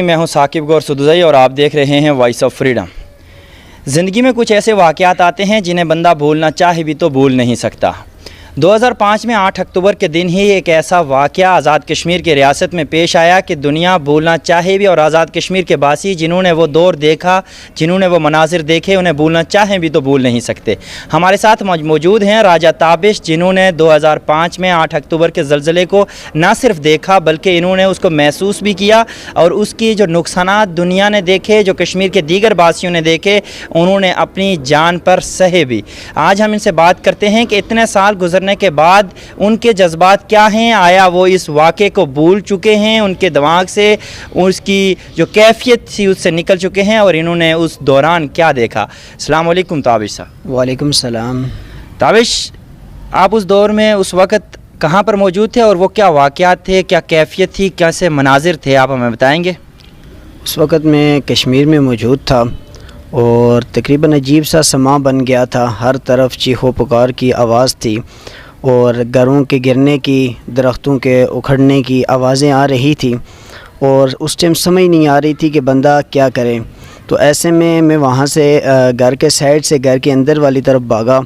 मैं हूं साकिब गौर सुदुज़ई और आप देख रहे हैं वॉइस ऑफ फ्रीडम। ज़िंदगी में कुछ ऐसे वाक़यात आते हैं जिन्हें बंदा भूलना चाहे भी तो भूल नहीं सकता। 2005 में 8 अक्टूबर के दिन ही एक ऐसा वाक़या आज़ाद कश्मीर की रियासत में पेश आया कि दुनिया भूलना चाहे भी और आज़ाद कश्मीर के बासी जिन्होंने वो दौर देखा, जिन्होंने वो मनाजिर देखे, उन्हें भूलना चाहें भी तो भूल नहीं सकते। हमारे साथ मौजूद हैं राजा ताबिश, जिन्होंने 2005 में 8 अक्टूबर के ज़लज़ले को ना सिर्फ देखा बल्कि इन्होंने उसको महसूस भी किया और उसकी जो नुकसानात दुनिया ने देखे, जो कश्मीर के दीगर बासियों ने देखे, उन्होंने अपनी जान पर सहे भी। आज हम इनसे बात करते हैं कि इतने साल गुजरने के बाद उनके जज्बात क्या हैं, आया वो इस वाक़े को भूल चुके हैं, उनके दिमाग से उसकी जो कैफियत थी उससे निकल चुके हैं और इन्होंने उस दौरान क्या देखा। अस्सलाम वालेकुम ताबिश साहब। वालेकुम सलाम। ताबिश, आप उस दौर में उस वक़्त कहाँ पर मौजूद थे और वो क्या वाक़यात थे, क्या कैफियत थी, कैसे मनाजिर थे, आप हमें बताएंगे? उस वक़्त मैं कश्मीर में मौजूद था और तकरीबन अजीब सा समा बन गया था। हर तरफ चीखो पुकार की आवाज़ थी और घरों के गिरने की, दरख्तों के उखड़ने की आवाज़ें आ रही थी और उस टाइम समझ नहीं आ रही थी कि बंदा क्या करे। तो ऐसे में मैं वहाँ से घर के साइड से घर के अंदर वाली तरफ भागा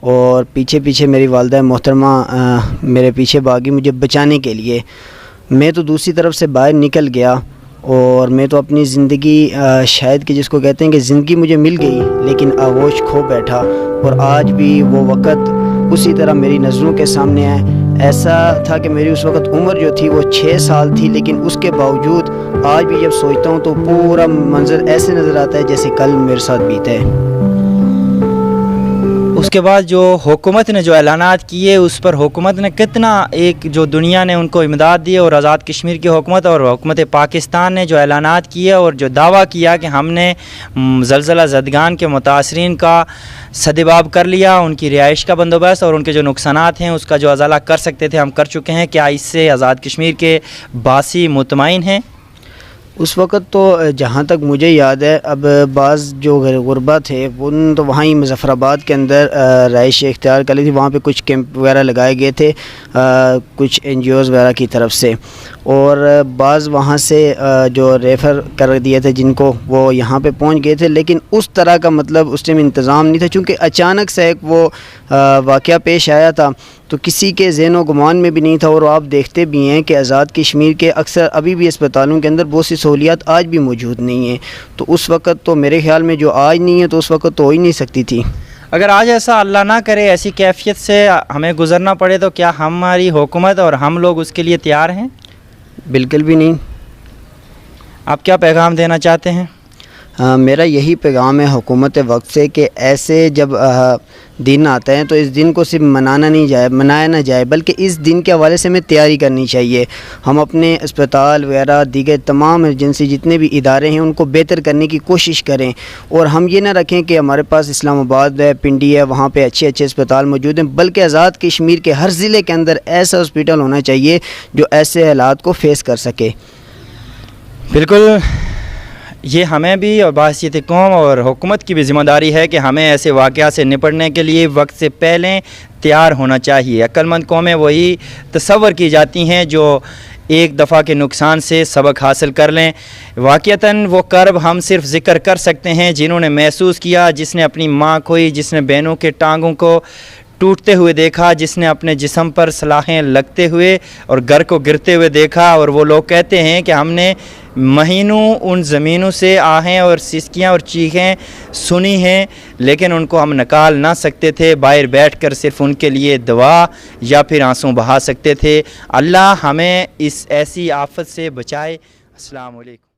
और पीछे पीछे मेरी वालिदा मोहतरमा मेरे पीछे भागी मुझे बचाने के लिए। मैं तो दूसरी तरफ से बाहर निकल गया और मैं तो अपनी ज़िंदगी शायद कि जिसको कहते हैं कि ज़िंदगी मुझे मिल गई, लेकिन आगोश खो बैठा और आज भी वो वक़्त उसी तरह मेरी नज़रों के सामने है। ऐसा था कि मेरी उस वक़्त उम्र जो थी वो 6 साल थी, लेकिन उसके बावजूद आज भी जब सोचता हूँ तो पूरा मंज़र ऐसे नज़र आता है जैसे कल मेरे साथ बीता है। उसके बाद जो हुकूमत ने जो ऐलानात किए, उस पर हुकूमत ने कितना एक जो दुनिया ने उनको इमदाद दी और आज़ाद कश्मीर की हुकूमत और हुकूमत पाकिस्तान ने जो ऐलानात किए और जो दावा किया कि हमने ज़लज़ला ज़दगान के मुतासरीन का सदेबाब कर लिया, उनकी रिहाइश का बंदोबस्त और उनके जो नुकसानात हैं उसका जो अज़ाला कर सकते थे हम कर चुके हैं। क्या इससे आज़ाद कश्मीर के बासी मुतमईन हैं? उस वक़्त तो जहाँ तक मुझे याद है, अब बाज़ जो गुरबा थे उन तो वहाँ ही मुज़फ़्फ़राबाद के अंदर रहाइश इख्तियार कर ली थी। वहाँ पे कुछ कैंप वगैरह लगाए गए थे कुछ NGOs वगैरह की तरफ से, और बाज़ वहाँ से जो रेफ़र कर दिए थे जिनको, वो यहाँ पे पहुँच गए थे। लेकिन उस तरह का मतलब उस टाइम इंतज़ाम नहीं था, चूँकि अचानक से एक वो वाक़या पेश आया था तो किसी के ज़हन गुमान में भी नहीं था। और आप देखते भी हैं कि आज़ाद कश्मीर के अक्सर अभी भी अस्पतालों के अंदर बहुत सी सहूलियात आज भी मौजूद नहीं हैं। तो उस वक़्त तो मेरे ख़्याल में जो आज नहीं है तो उस वक़्त तो हो ही नहीं सकती थी। अगर आज ऐसा अल्लाह ना करे ऐसी कैफियत से हमें गुज़रना पड़े तो क्या हमारी हुकूमत और हम लोग उसके लिए तैयार हैं? बिल्कुल भी नहीं। आप क्या पैगाम देना चाहते हैं? मेरा यही पैगाम है हुकूमत वक्त से कि ऐसे जब दिन आता है तो इस दिन को सिर्फ मनाया ना जाए बल्कि इस दिन के हवाले से हमें तैयारी करनी चाहिए। हम अपने अस्पताल वगैरह दीगर तमाम एजेंसी जितने भी इदारे हैं उनको बेहतर करने की कोशिश करें और हम ये ना रखें कि हमारे पास इस्लामाबाद है, पिंडी है, वहाँ पे अच्छे अच्छे अस्पताल मौजूद हैं, बल्कि आज़ाद कश्मीर के हर ज़िले के अंदर ऐसा हॉस्पिटल होना चाहिए जो ऐसे हालात को फेस कर सके। बिल्कुल, ये हमें भी और बासियत कौम और हुकूमत की भी ज़िम्मेदारी है कि हमें ऐसे वाक़यात से निपटने के लिए वक्त से पहले तैयार होना चाहिए। अक्लमंद कौमें वही तसव्वुर की जाती हैं जो एक दफ़ा के नुकसान से सबक हासिल कर लें। वाक़ियतन वो कर्ब हम सिर्फ ज़िक्र कर सकते हैं जिन्होंने महसूस किया, जिसने अपनी माँ खोई, जिसने बहनों के टांगों को टूटते हुए देखा, जिसने अपने जिस्म पर सलाखें लगते हुए और घर को गिरते हुए देखा। और वो लोग कहते हैं कि हमने महीनों उन ज़मीनों से आहें और सिसकियाँ और चीखें सुनी हैं, लेकिन उनको हम निकाल ना सकते थे। बाहर बैठकर सिर्फ उनके लिए दुआ या फिर आंसू बहा सकते थे। अल्लाह हमें इस ऐसी आफत से बचाए। अस्सलाम वालेकुम।